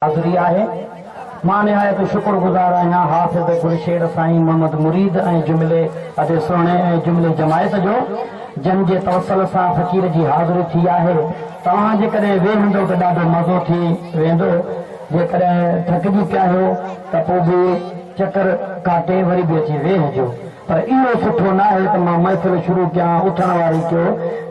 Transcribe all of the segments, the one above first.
हाज़िरी आहे। मां निहायत शुक्रगुज़ार आहियां हाफ़िज़ गुलशेर साईं मोहम्मद मुरीद ऐं जुमिले अदे सुहिणे ऐं जुमिले जमायत जो जन जे तवसल सां फ़कीर जी हाज़िरी थी आहे। तव्हां जेकॾहिं वेहंदो त ॾाढो मज़ो थी वेंदो, जेकॾहिं थकिजी पिया आहियो त पोइ बि चकर काटे वरी बि अची वेहजो। पर इहो सुठो न आहे त मां महफ़िल शुरू कयां उथण वारी कयो,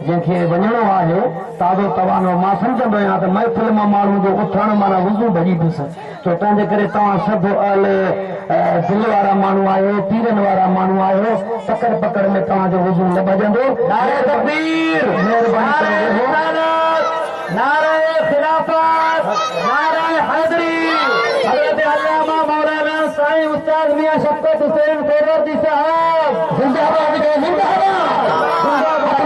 जंहिंखे वञणो आहे ताज़ो तवानो। मां सम्झंदो आहियां त महफ़िल मां माण्हू जो उथण माना वज़ू भॼी पियुसि, तो तंहिंजे करे तव्हां सभु दिल वारा माण्हू आहियो, पीरनि वारा माण्हू आहियो, पकड़ पकड़ में तव्हांजो वज़ू न भॼंदो। नारे तकबीर, महिरबानी करे नारे खिलाफत, नारे हैदरी, हज़रत अल्लामा मौलाना साईं उस्ताद मियां शफ़क़त हुसैन सोहरवर्दी साहब जिंदाबाद जो जिंदाबाद, जिंदाबाद।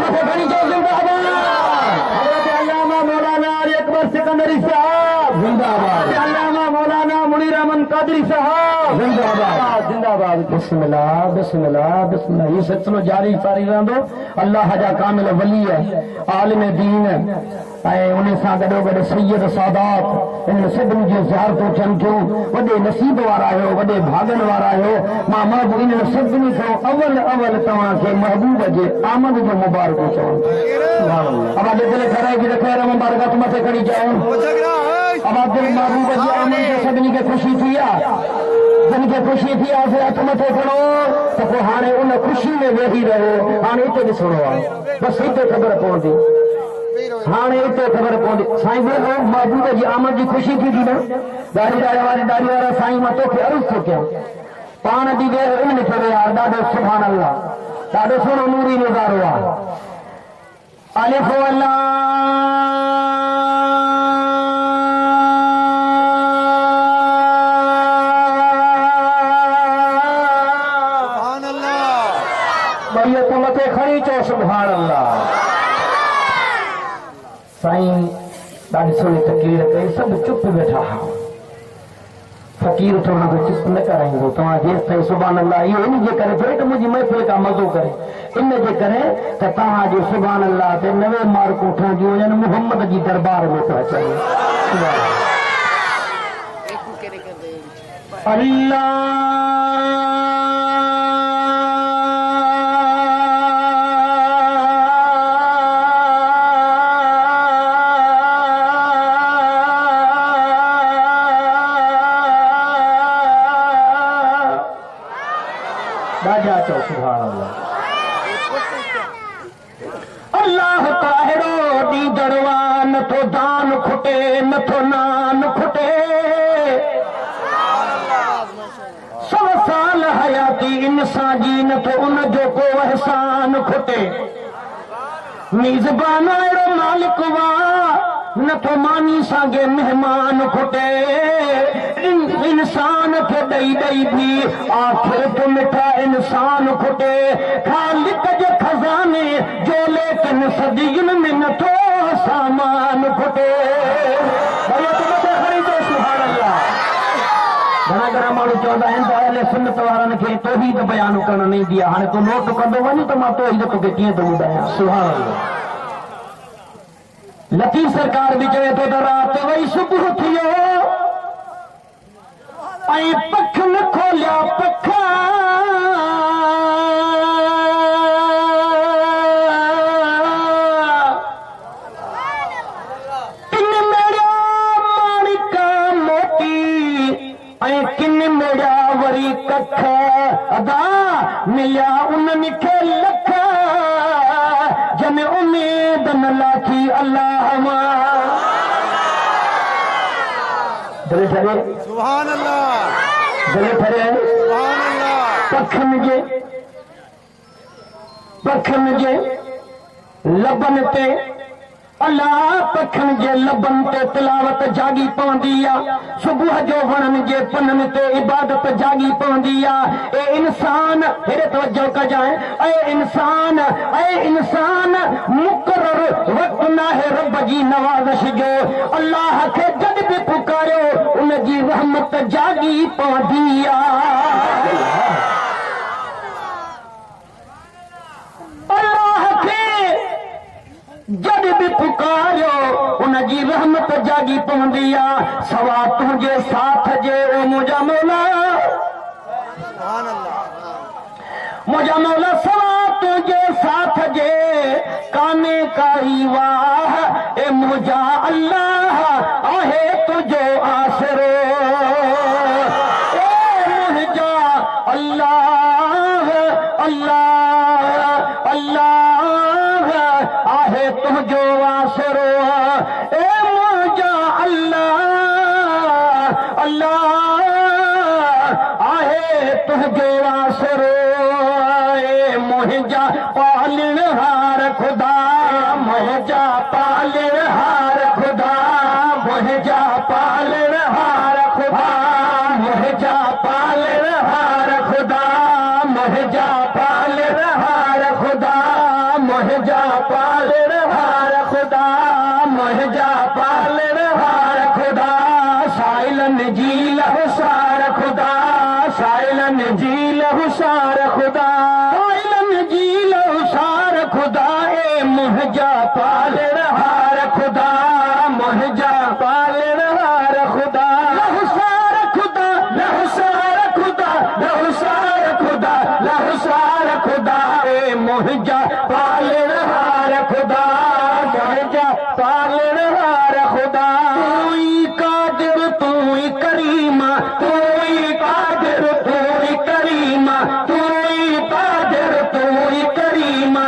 हज़रत अल्लामा मौलाना अली अकबर सिकंदरी साहब जिंदाबाद, अल्लामा मौलाना मुनीर अहमद कादरी साहब जिंदाबाद, जिंदाबाद। बिस्मिल्लाह बिस्मिल्लाह बिस्मिल्लाह। ये सिलसिलो जारी सारी रहंदो। अल्लाह जा कामिल वली है, आलिम दीन ऐं उन सां गॾोगॾु सैयद सादात, इन सभिनी जूं ज़ियारतूं थियनि थियूं। वॾे नसीब वारा आहियो, वॾे भाॻनि वारा आहियो। मां महबूब इन सभिनी खां अवल तव्हांखे महबूब जे आमद जो मुबारक चवां। अब दिल खराई की खैर मुबारक मथे खड़ी जाऊं। अब दिल महबूब जी आमद जो सभिनी खे ख़ुशी थी आहे, जिनखे ख़ुशी थी आहे से हथ मथे खणो त पोइ हाणे उन ख़ुशी में वेही रहो। हाणे हिते ॾिसणो आहे, बसि हिते ख़बर पवंदी, हाणे हिते ख़बर पवंदी। साईं वेहो, महबूब जी आमद जी ख़ुशी थी न। दाढ़ी वारा साईं मां तोखे अर्ज़ु थो कयां, पाण बि वेह इन खे यार, ॾाढो सुभान अल्लाह, ॾाढो सुहिणो नूरी नज़ारो आहे। अलिफ अल्लाह मथे खणी चो सुभान अल्लाह। साईं ॾाढी सुहिणी तकरीर कई, सभु चुप वेठा हा। फ़कीर थोरो चुप न कराईंदो। तव्हां जेसि ताईं सुभान अल्लाह, इहो इन जे करे थियो त मुंहिंजी महफ़िल खां मज़ो करे, इन जे करे त तव्हांजो सुभान अल्लाह ते 90 मार्कूं ठहंदियूं वञनि, मुहम्मद जी दरबार में पिया अचनि। अल्लाह अल्लाह ताहिरो दी दरवा नथो दान खुटे, नथो नान खुटे। 100 साल हयाती इंसान जी नथो उन जो को एहसान खुटे। मेज़बान अहिड़ो मालिक वा नथो मानी सागे मेहमान खुटे। इंसान खे ॾई भी आखिर तो मिठा इंसान खुटे। खालिक जे खजाने जो लेकिन सदियुनि में नथो सामान खुटे। घणा माण्हू चवंदा आहिनि त अहले सुन्नत वारनि खे तौहीद बयान करणु न ईंदी आहे। हाणे तूं नोट कंदो वञ त मां तौहीद तोखे कीअं थो ॿुधायां। सुभाण अल्लाह। लतीफ़ सरकार बि चवे थो त राति वई सुबुह थियो ऐं पख न खोलिया पख, किन मेड़िया माणिका मोती ऐं किन मेड़िया वरी कख। अदा मिलिया उन्हनि खे लख, जन उमेद न लाथी अल्लाह मां। दिल ठरे सुभान अल्लाह, दिल ठरे सुभान अल्लाह। पखन जे लबन ते अल्लाह, पखन जे लबन ते तिलावत जागी पवंदी आहे। सुबुह जो वणनि जे पननि ते इबादत जागी पवंदी आहे। ए इंसान, हेॾे तवजो कजांइ, ऐ इंसान मुक़रर वक़्तु नाहे रब जी नवाज़िश जो। अल्लाह खे जॾहिं बि पुकारियो उन जी रहमत जागी पवंदी आहे। अल्लाह खे जॾहिं बि पुकारियो उन जी रहमत जागी पवंदी आ सवा तुझे साथ जे ओ मुझा मौला मुझा मौला सवा तुझे साथ जे काने काई वाह ए मुझा अल्लाह आहे तुझो आसरो ए मुझा अल्लाह अल्लाह अल्लाह आहे तुझो आसरो ए मुझा अल्लाह अल्लाह आहे तुझो आसरो मुझा पालन हार खुदा मुझा पालन हार खुदा मुझा पालन हार खुदा मुझा पालन हार खुदा मुझा पालन हार खुदा मुझा पालन हार खुदा मुझा पालन हार खुदा साइलन जी लहुसार खुदा साइलन जी लहुसार खुदा खुदा ए मुझा पालन हार खुदा मुझा पालन हार खुदा लहुसार खुदा लहुसार खुदा लहुसार खुदा लहुसार खुदा ए मुझा पालन हार खुदा मुझा पालन हार खुदा तू ही कादिर तू ही करीमा तू ही कादिर तू ही करीमा तू ही कादिर तू ही करीमा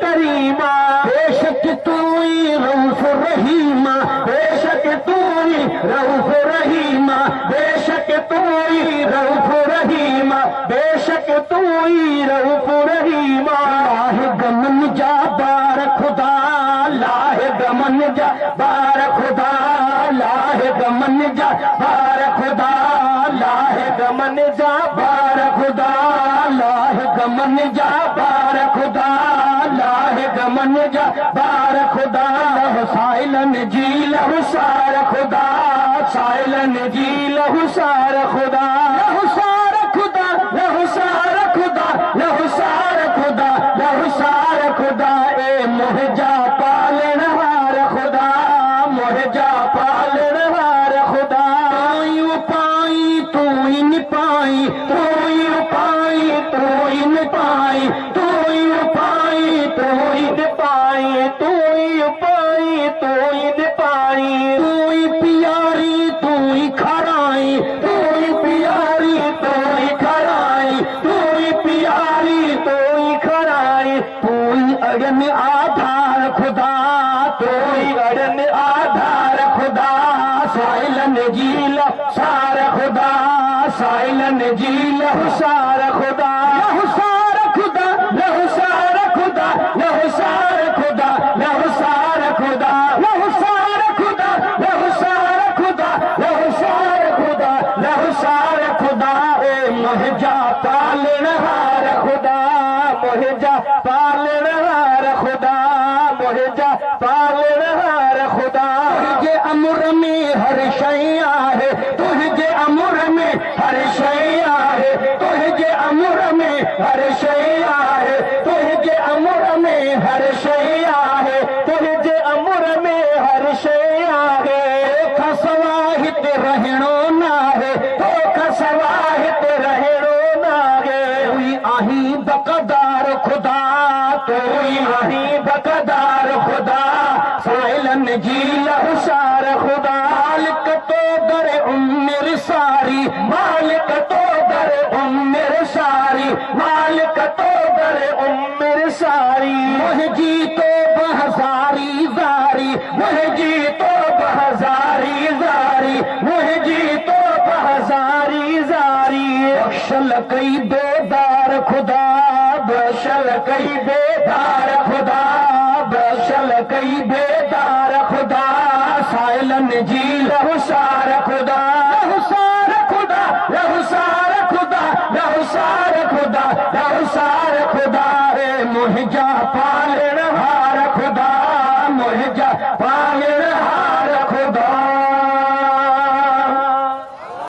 करीमा बेशक तू ही रऊफ रहीमा बेशक तू ही रऊफ रहीमा बेशक तू ही रऊफ रहीमा बेशक तू ही रऊफ रहीमा लाहे गमन जा बार खुदा लाहे गमन जा बार खुदा लाहे गमन जा बार खुदा लाहे गमन जा बार खुदा लाहे गमन जा बार खुदा लाहे गमन जा बार खुदा लहु साइलन जी लहु सार खुदा साइलन जी लहु सार खुदा लहु सार खुदा लहु सार खुदा लहु सार खुदा लहु सार खुदा ए मुझा पालन हार खुदा मुझा पालन हार खुदा तू पाई तू ही निपाई तू ही पाई तू ही निपाई तू ही पाई तू ही निपाई तू ही पाई तू ही निपाई तू ही प्यारी तू ही खराई तू ही प्यारी तू ही खराई तू ही प्यारी तू ही खराई तू ही अड़न आधार खुदा तू ही अड़न आधार खुदा साइलन जी सार खुदा साइलन जी लहुसार खुदा लहुसार खुदा लहुसार खुदा लहुसार खुदा लहुसार खुदा लहुसार खुदा लहुसार खुदा लहुसार खुदा लहुसार खुदा ए मुझा पालन हार खुदा मुझा पालन हार खुदा मुझा पालन हार खुदा तुझे अमर में हर शय आहे तुझे अमर में हर शय आहे तुझे अमर में हर शय आहे तुझे अमर में हर शय आहे तुझे अमर में हर शय आहे खसवाहित रहणो ना है तो खसवाहित रहणो ना है तू आही बकदार खुदा तू आही बकदार खुदा साइलन जी लहुसार खुदा मालिक तो दर उम्र सारी मालिक तो दर उम्र सारी मालिक तो दर उम्र सारी मुझी तो बहजारी जारी मुझी तो बहजारी जारी मुझी तो बहजारी जारी बख्शल कई बेदार खुदा बख्शल कई बेदार खुदा बख्शल कई बेदार खुदा साइलन जी लहुसार खुदा लहुसार खुदा लहुसार खुदा लहुसार खुदा लहुसार खुदा ए मुझा पालन हार खुदा